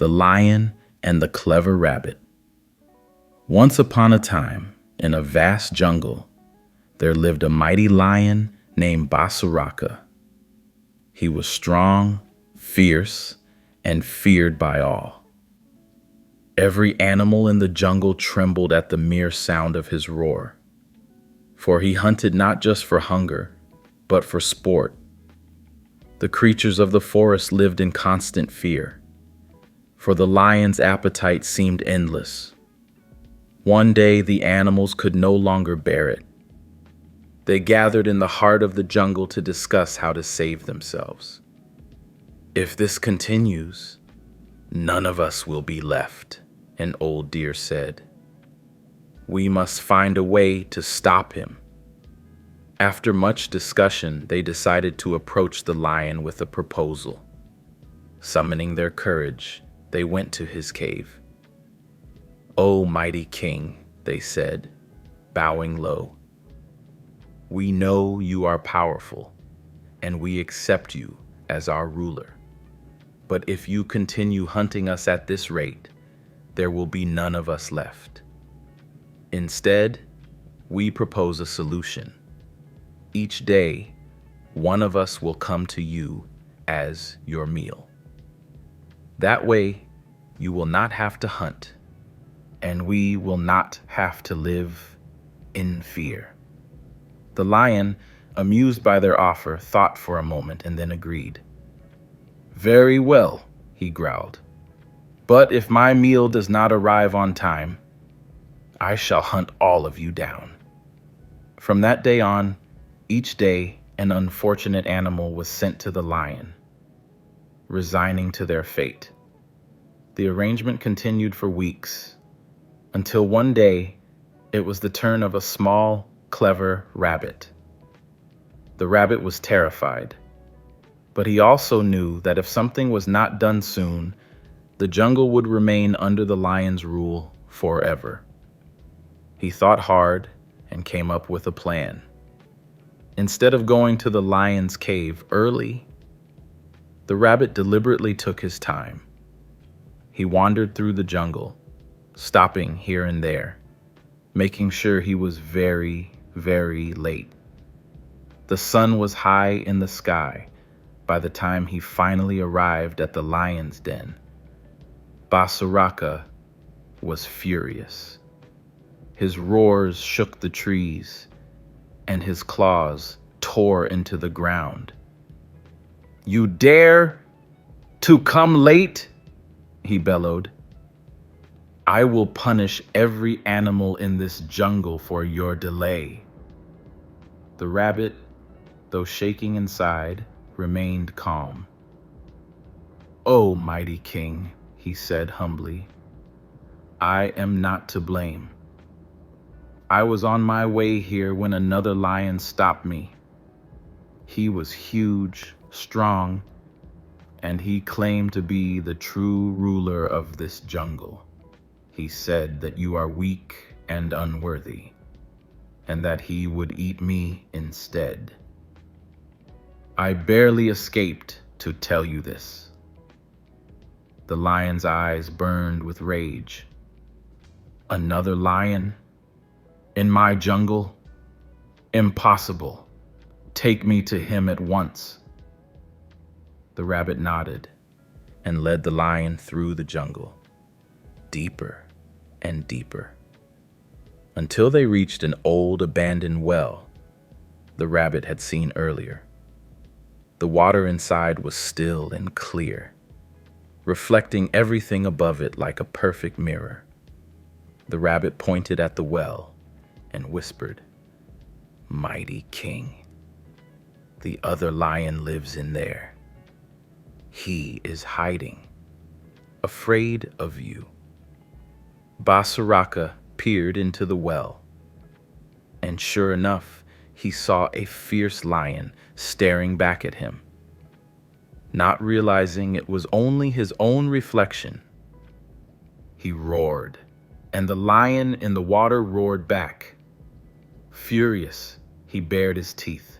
The Lion and the Clever Rabbit. Once upon a time, in a vast jungle, there lived a mighty lion named Basaraka. He was strong, fierce, and feared by all. Every animal in the jungle trembled at the mere sound of his roar, for he hunted not just for hunger, but for sport. The creatures of the forest lived in constant fear, for the lion's appetite seemed endless. One day, the animals could no longer bear it. They gathered in the heart of the jungle to discuss how to save themselves. "If this continues, none of us will be left," an old deer said. "We must find a way to stop him." After much discussion, they decided to approach the lion with a proposal. Summoning their courage, they went to his cave. "O mighty king," they said, bowing low, "we know you are powerful, and we accept you as our ruler. But if you continue hunting us at this rate, there will be none of us left. Instead, we propose a solution. Each day, one of us will come to you as your meal. That way, you will not have to hunt, and we will not have to live in fear." The lion, amused by their offer, thought for a moment and then agreed. "Very well," he growled. "But if my meal does not arrive on time, I shall hunt all of you down." From that day on, each day, an unfortunate animal was sent to the lion, resigning to their fate. The arrangement continued for weeks, until one day it was the turn of a small, clever rabbit. The rabbit was terrified, but he also knew that if something was not done soon, the jungle would remain under the lion's rule forever. He thought hard and came up with a plan. Instead of going to the lion's cave early, the rabbit deliberately took his time. He wandered through the jungle, stopping here and there, making sure he was very, very late. The sun was high in the sky by the time he finally arrived at the lion's den. Basaraka was furious. His roars shook the trees, and his claws tore into the ground. "You dare to come late?" he bellowed. "I will punish every animal in this jungle for your delay." The rabbit, though shaking inside, remained calm. "O mighty king," he said humbly, "I am not to blame. I was on my way here when another lion stopped me. He was huge, strong, and he claimed to be the true ruler of this jungle. He said that you are weak and unworthy, and that he would eat me instead. I barely escaped to tell you this." The lion's eyes burned with rage. "Another lion? In my jungle? Impossible. Take me to him at once." The rabbit nodded and led the lion through the jungle, deeper and deeper, until they reached an old abandoned well the rabbit had seen earlier. The water inside was still and clear, reflecting everything above it like a perfect mirror. The rabbit pointed at the well and whispered, "Mighty king, the other lion lives in there. He is hiding, afraid of you." Basaraka peered into the well, and sure enough, he saw a fierce lion staring back at him. Not realizing it was only his own reflection, he roared, and the lion in the water roared back. Furious, he bared his teeth,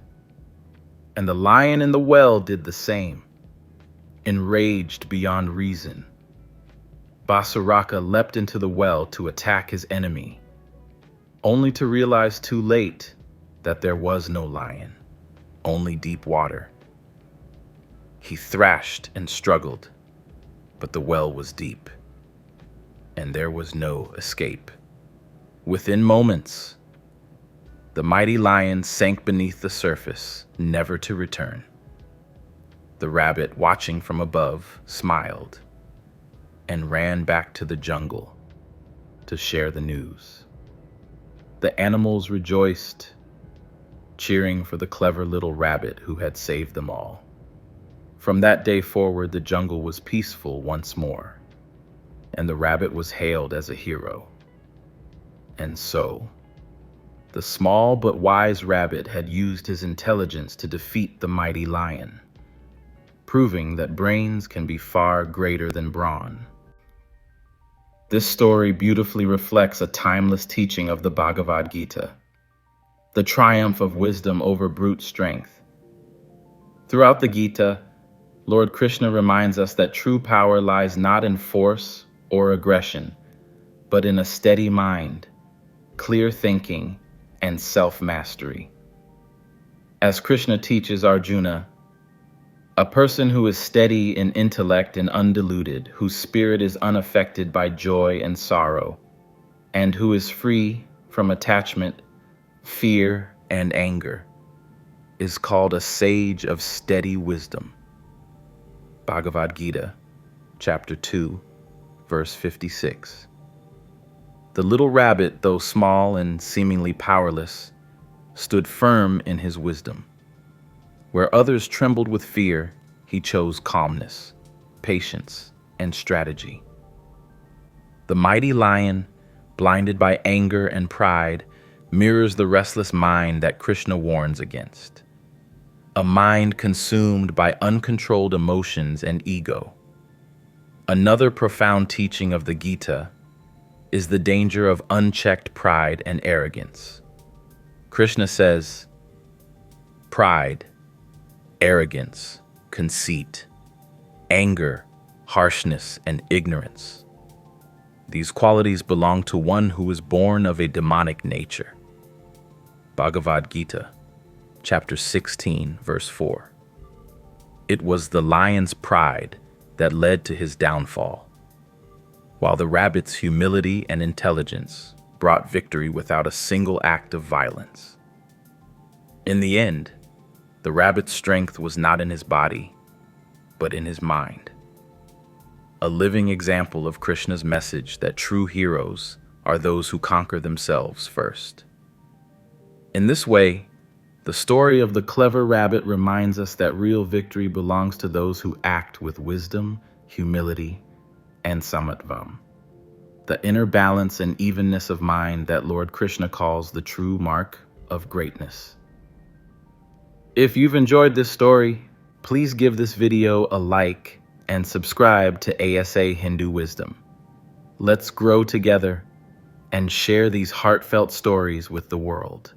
and the lion in the well did the same. Enraged beyond reason, Basaraka leapt into the well to attack his enemy, only to realize too late that there was no lion, only deep water. He thrashed and struggled, but the well was deep, and there was no escape. Within moments, the mighty lion sank beneath the surface, never to return. The rabbit, watching from above, smiled and ran back to the jungle to share the news. The animals rejoiced, cheering for the clever little rabbit who had saved them all. From that day forward, the jungle was peaceful once more, and the rabbit was hailed as a hero. And so, the small but wise rabbit had used his intelligence to defeat the mighty lion, proving that brains can be far greater than brawn. This story beautifully reflects a timeless teaching of the Bhagavad Gita, the triumph of wisdom over brute strength. Throughout the Gita, Lord Krishna reminds us that true power lies not in force or aggression, but in a steady mind, clear thinking, and self-mastery. As Krishna teaches Arjuna, a person who is steady in intellect and undiluted, whose spirit is unaffected by joy and sorrow, and who is free from attachment, fear, and anger, is called a sage of steady wisdom. Bhagavad Gita, chapter 2, verse 56. The little rabbit, though small and seemingly powerless, stood firm in his wisdom. Where others trembled with fear, he chose calmness, patience, and strategy. The mighty lion, blinded by anger and pride, mirrors the restless mind that Krishna warns against. A mind consumed by uncontrolled emotions and ego. Another profound teaching of the Gita is the danger of unchecked pride and arrogance. Krishna says, pride, arrogance, conceit, anger, harshness, and ignorance. These qualities belong to one who is born of a demonic nature. Bhagavad Gita, chapter 16, verse 4. It was the lion's pride that led to his downfall, while the rabbit's humility and intelligence brought victory without a single act of violence. In the end, the rabbit's strength was not in his body, but in his mind. A living example of Krishna's message that true heroes are those who conquer themselves first. In this way, the story of the clever rabbit reminds us that real victory belongs to those who act with wisdom, humility, and samatvam, the inner balance and evenness of mind that Lord Krishna calls the true mark of greatness. If you've enjoyed this story, please give this video a like and subscribe to ASA Hindu Wisdom. Let's grow together and share these heartfelt stories with the world.